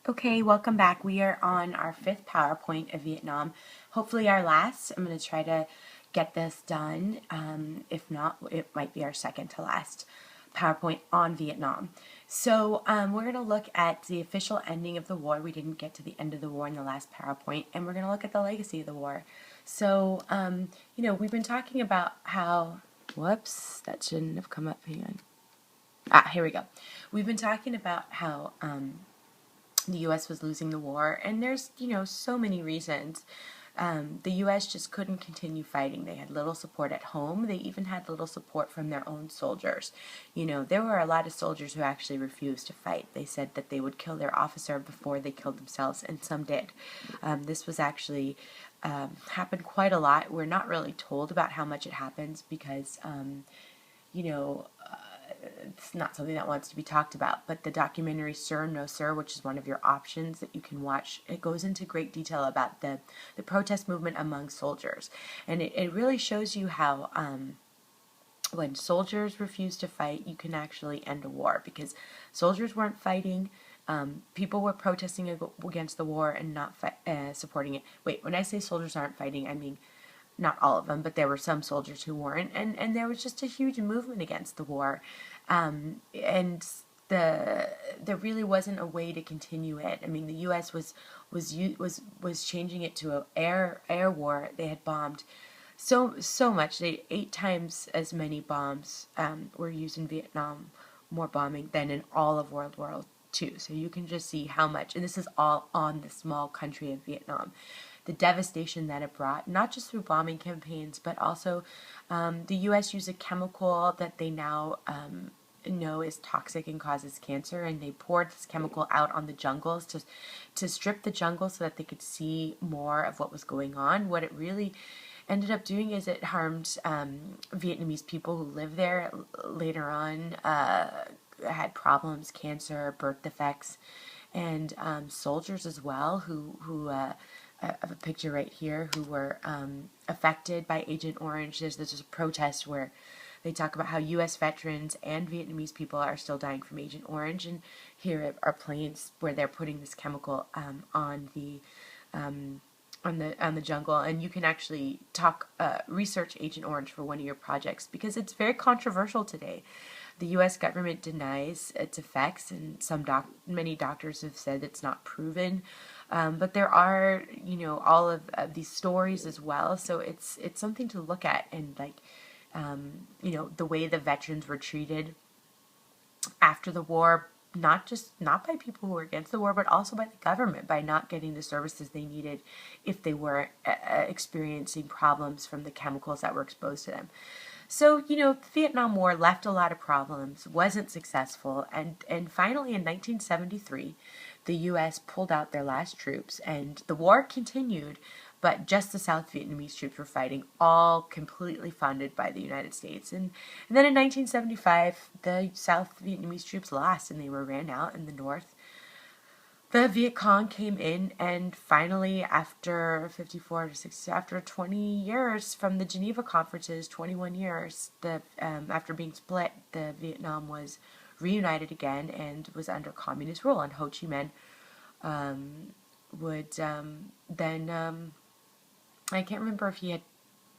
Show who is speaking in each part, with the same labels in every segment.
Speaker 1: Okay, welcome back. We are on our fifth PowerPoint of Vietnam. Hopefully our last. I'm going to try to get this done. If not, it might be our second to last PowerPoint on Vietnam. So we're going to look at the official ending of the war. We didn't get to the end of the war in the last PowerPoint, and we're going to look at the legacy of the war. So, we've been talking about how, whoops, that shouldn't have come up. Hang on. Here we go. We've been talking about how the U.S. was losing the war, and there's, so many reasons. The U.S. just couldn't continue fighting. They had little support at home. They even had little support from their own soldiers. There were a lot of soldiers who actually refused to fight. They said that they would kill their officer before they killed themselves, and some did. This was actually happened quite a lot. We're not really told about how much it happens because, it's not something that wants to be talked about, but the documentary Sir No Sir, which is one of your options that you can watch, it goes into great detail about the protest movement among soldiers. And it really shows you how when soldiers refuse to fight, you can actually end a war, because soldiers weren't fighting. People were protesting against the war and not supporting it. Wait, when I say soldiers aren't fighting, I mean not all of them, but there were some soldiers who weren't, and there was just a huge movement against the war, and there really wasn't a way to continue it. I mean, the U.S. was changing it to an air war. They had bombed so much. 8 times as many bombs were used in Vietnam, more bombing than in all of World War II. So you can just see how much, and this is all on the small country of Vietnam, the devastation that it brought, not just through bombing campaigns, but also the U.S. used a chemical that they now know is toxic and causes cancer, and they poured this chemical out on the jungles to strip the jungle so that they could see more of what was going on. What it really ended up doing is it harmed Vietnamese people who lived there. Later on, had problems, cancer, birth defects, and soldiers as well who I have a picture right here, who were affected by Agent Orange. There's a protest where they talk about how U.S. veterans and Vietnamese people are still dying from Agent Orange, and here are planes where they're putting this chemical on the jungle. And you can actually research Agent Orange for one of your projects, because it's very controversial today. The U.S. government denies its effects, and many doctors have said it's not proven. But there are, all of these stories as well. So it's something to look at, and the way the veterans were treated after the war, not by people who were against the war, but also by the government, by not getting the services they needed if they were experiencing problems from the chemicals that were exposed to them. So, the Vietnam War left a lot of problems, wasn't successful, and finally in 1973, the U.S. pulled out their last troops, and the war continued, but just the South Vietnamese troops were fighting, all completely funded by the United States. And then in 1975, the South Vietnamese troops lost, and they were ran out in the North. The Viet Cong came in, and finally, after 54 to 60, after 20 years from the Geneva conferences, 21 years, after being split, the Vietnam was reunited again and was under communist rule. And Ho Chi Minh would then, I can't remember if he had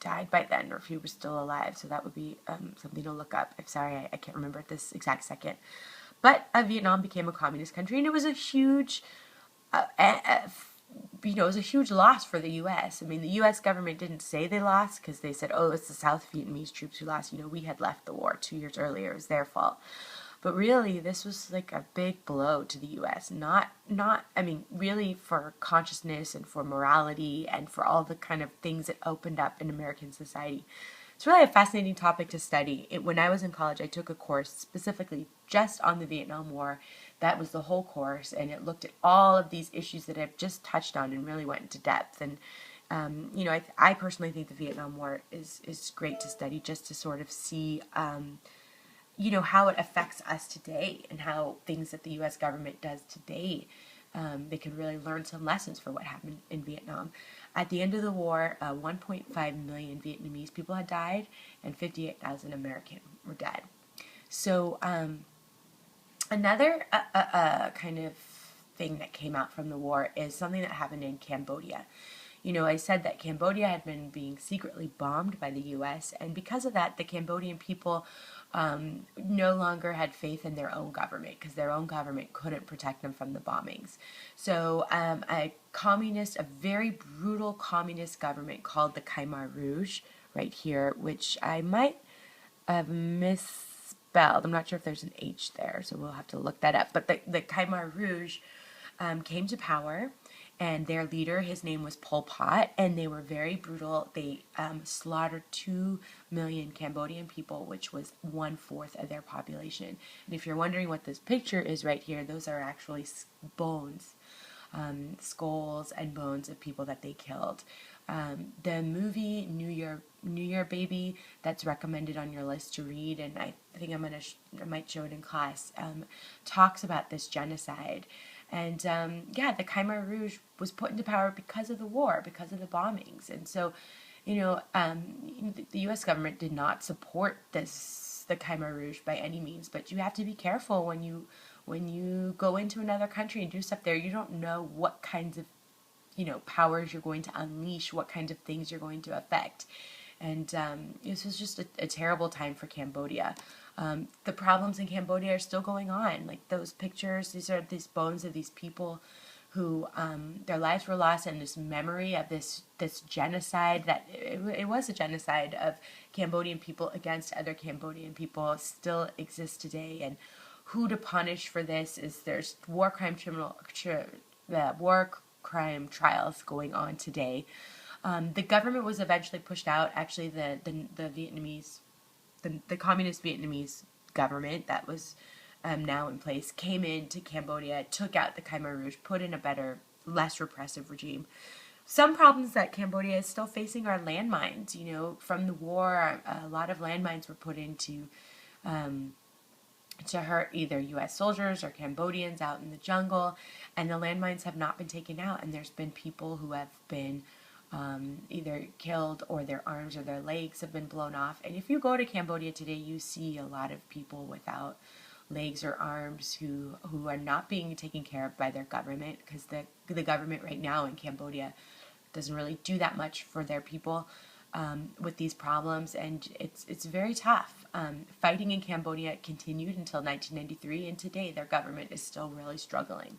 Speaker 1: died by then or if he was still alive, so that would be something to look up. I'm sorry, I can't remember at this exact second. But Vietnam became a communist country, and it was a huge, it was a huge loss for the U.S. I mean, the U.S. government didn't say they lost, because they said, oh, it's the South Vietnamese troops who lost. We had left the war 2 years earlier. It was their fault. But really, this was like a big blow to the U.S. Really for consciousness and for morality and for all the kind of things that opened up in American society. It's really a fascinating topic to study. When I was in college, I took a course specifically just on the Vietnam War. That was the whole course, and it looked at all of these issues that I've just touched on and really went into depth. And I personally think the Vietnam War is great to study, just to sort of see how it affects us today, and how things that the U.S. government does today, they could really learn some lessons for what happened in Vietnam. At the end of the war, 1.5 million Vietnamese people had died, and 58,000 Americans were dead. So another kind of thing that came out from the war is something that happened in Cambodia. You know, I said that Cambodia had been being secretly bombed by the U.S., and because of that, the Cambodian people no longer had faith in their own government because their own government couldn't protect them from the bombings. So a very brutal communist government called the Khmer Rouge, right here, which I might have misspelled. I'm not sure if there's an H there, so we'll have to look that up. But the Khmer Rouge came to power, and their leader, his name was Pol Pot, and they were very brutal. They slaughtered 2 million Cambodian people, which was 1/4 of their population. And if you're wondering what this picture is right here, those are actually bones, skulls and bones of people that they killed. The movie New Year Baby, that's recommended on your list to read, and I think I might show it in class, talks about this genocide. And the Khmer Rouge was put into power because of the war, because of the bombings. And so, the U.S. government did not support the Khmer Rouge by any means, but you have to be careful when you go into another country and do stuff there. You don't know what kinds of powers you're going to unleash, what kinds of things you're going to affect. And this was just a terrible time for Cambodia. The problems in Cambodia are still going on. Like those pictures, these bones of these people who their lives were lost, and this memory of this genocide, that it was a genocide of Cambodian people against other Cambodian people, still exists today. And who to punish for this is there's war crime trials going on today. The government was eventually pushed out. Actually, the Vietnamese, the communist Vietnamese government that was now in place came into Cambodia, took out the Khmer Rouge, put in a better, less repressive regime. Some problems that Cambodia is still facing are landmines. From the war, a lot of landmines were put into to hurt either U.S. soldiers or Cambodians out in the jungle, and the landmines have not been taken out, and there's been people who have been either killed, or their arms or their legs have been blown off. And if you go to Cambodia today, you see a lot of people without legs or arms who are not being taken care of by their government, because the government right now in Cambodia doesn't really do that much for their people with these problems, and it's very tough. Fighting in Cambodia continued until 1993, and today their government is still really struggling.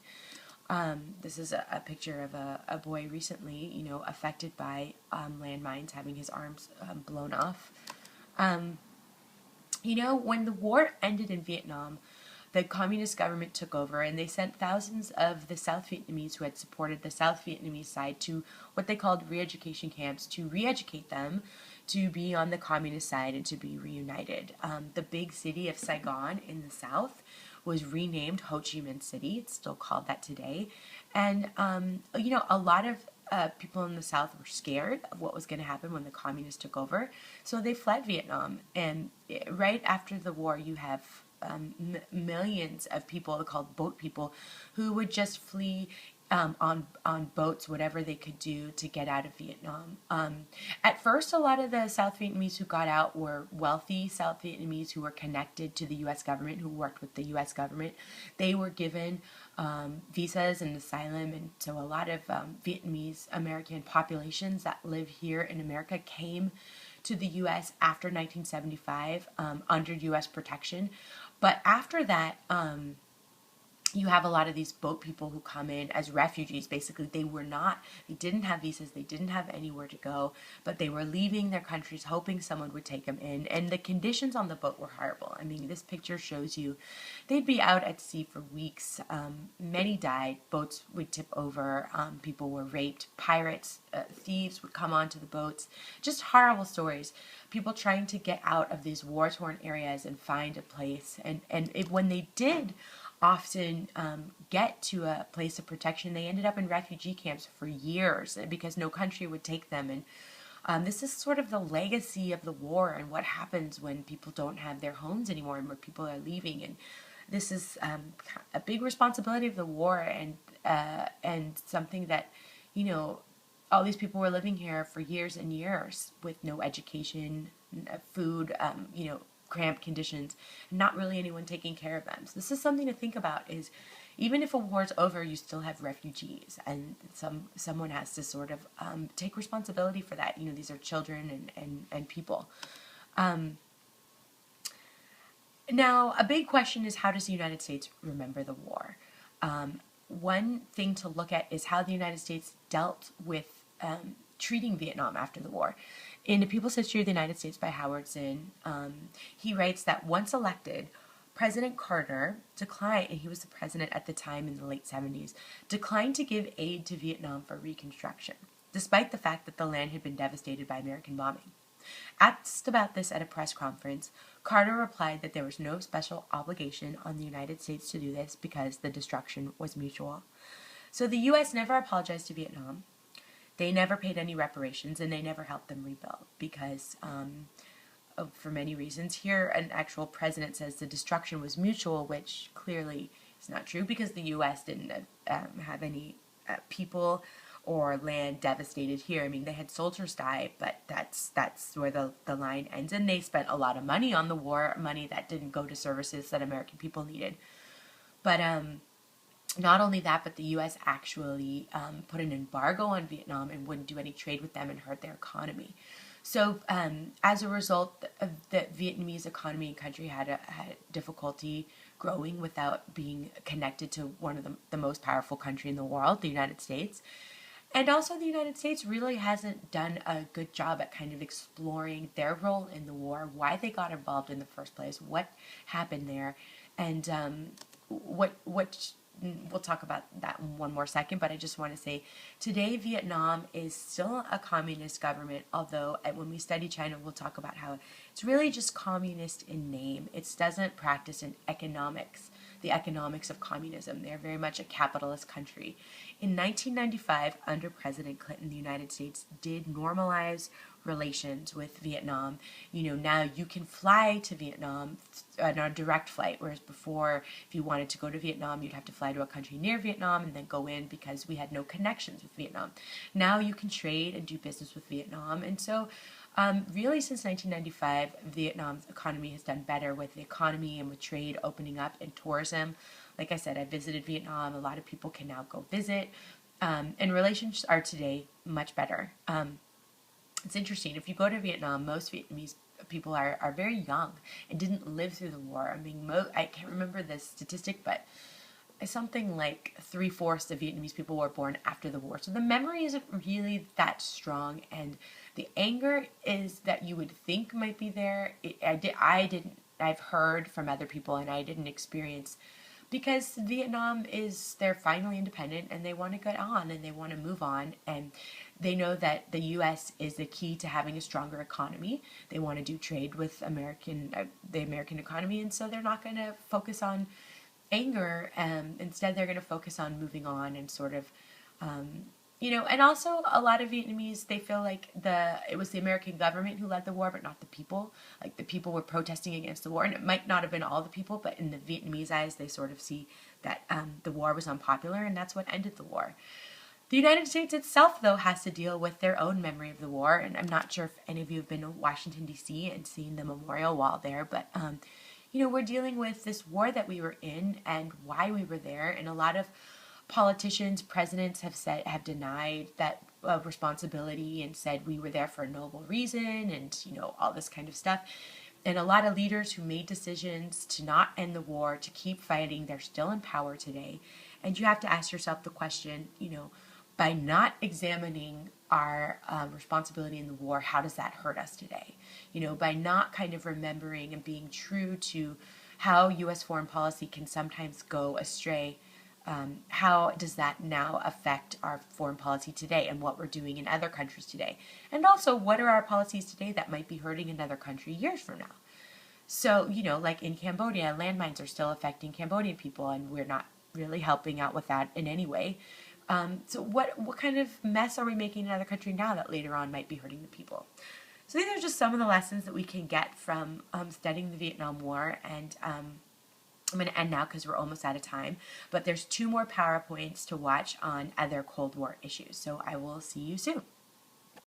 Speaker 1: This is a picture of a boy recently, affected by landmines, having his arms blown off. When the war ended in Vietnam, the communist government took over, and they sent thousands of the South Vietnamese who had supported the South Vietnamese side to what they called re-education camps, to re-educate them to be on the communist side and to be reunited. The big city of Saigon in the south was renamed Ho Chi Minh City. It's still called that today. And, a lot of people in the South were scared of what was going to happen when the communists took over. So they fled Vietnam. And right after the war, you have millions of people called boat people who would just flee on boats, whatever they could do to get out of Vietnam. At first, a lot of the South Vietnamese who got out were wealthy South Vietnamese who were connected to the U.S. government, who worked with the U.S. government. They were given visas and asylum, and so a lot of Vietnamese American populations that live here in America came to the U.S. after 1975 under U.S. protection. But after that, you have a lot of these boat people who come in as refugees. Basically, they didn't have visas, they didn't have anywhere to go, but they were leaving their countries hoping someone would take them in. And the conditions on the boat were horrible. I mean, this picture shows you they'd be out at sea for weeks. Many died. Boats would tip over. People were raped. Pirates, thieves would come onto the boats. Just horrible stories. People trying to get out of these war-torn areas and find a place. And when they did often get to a place of protection, they ended up in refugee camps for years because no country would take them. And this is sort of the legacy of the war and what happens when people don't have their homes anymore and where people are leaving. And this is a big responsibility of the war, and something that, all these people were living here for years and years with no education, food, cramped conditions, not really anyone taking care of them. So this is something to think about, is, even if a war's over, you still have refugees, and someone has to sort of take responsibility for that. You know, these are children and people. Now, a big question is, how does the United States remember the war? One thing to look at is how the United States dealt with treating Vietnam after the war. In The People's History of the United States by Howard Zinn, he writes that once elected, President Carter declined, and he was the president at the time in the late 70s, declined to give aid to Vietnam for reconstruction, despite the fact that the land had been devastated by American bombing. Asked about this at a press conference, Carter replied that there was no special obligation on the United States to do this because the destruction was mutual. So the U.S. never apologized to Vietnam. They never paid any reparations, and they never helped them rebuild because, for many reasons. Here, an actual president says the destruction was mutual, which clearly is not true because the U.S. didn't have any people or land devastated here. I mean, they had soldiers die, but that's where the line ends. And they spent a lot of money on the war, money that didn't go to services that American people needed. But not only that, but the U.S. actually put an embargo on Vietnam and wouldn't do any trade with them and hurt their economy. So as a result, the Vietnamese economy and country had difficulty growing without being connected to one of the most powerful country in the world, the United States. And also the United States really hasn't done a good job at kind of exploring their role in the war, why they got involved in the first place, what happened there, and what we'll talk about that in one more second, but I just want to say today Vietnam is still a communist government, although when we study China, we'll talk about how it's really just communist in name. It doesn't practice in the economics of communism. They're very much a capitalist country. In 1995, under President Clinton, the United States did normalize relations with Vietnam. You know, now you can fly to Vietnam on a direct flight, whereas before, if you wanted to go to Vietnam, you'd have to fly to a country near Vietnam and then go in because we had no connections with Vietnam. Now you can trade and do business with Vietnam, and so really since 1995, Vietnam's economy has done better with the economy and with trade opening up and tourism. Like I said, I visited Vietnam. A lot of people can now go visit, and relations are today much better. It's interesting. If you go to Vietnam, most Vietnamese people are very young and didn't live through the war. I mean, I can't remember the statistic, but something like 3/4 of Vietnamese people were born after the war. So the memory isn't really that strong, and the anger is that you would think might be there. I've heard from other people, and I didn't experience, because Vietnam they're finally independent and they want to get on and they want to move on, and they know that the U.S. is the key to having a stronger economy. They want to do trade with the American economy, and so they're not going to focus on anger. Instead, they're going to focus on moving on and sort of, and also a lot of Vietnamese, they feel like it was the American government who led the war, but not the people. Like the people were protesting against the war, and it might not have been all the people, but in the Vietnamese eyes, they sort of see that the war was unpopular, and that's what ended the war. The United States itself, though, has to deal with their own memory of the war, and I'm not sure if any of you have been to Washington, D.C. and seen the memorial wall there, but, we're dealing with this war that we were in and why we were there, and a lot of politicians, presidents have denied that responsibility and said we were there for a noble reason and, all this kind of stuff. And a lot of leaders who made decisions to not end the war, to keep fighting, they're still in power today. And you have to ask yourself the question, by not examining our responsibility in the war, how does that hurt us today? By not kind of remembering and being true to how U.S. foreign policy can sometimes go astray, how does that now affect our foreign policy today and what we're doing in other countries today? And also, what are our policies today that might be hurting another country years from now? So, like in Cambodia, landmines are still affecting Cambodian people, and we're not really helping out with that in any way. So what kind of mess are we making in another country now that later on might be hurting the people? So these are just some of the lessons that we can get from studying the Vietnam War, and I'm going to end now because we're almost out of time, but there's 2 more PowerPoints to watch on other Cold War issues, so I will see you soon.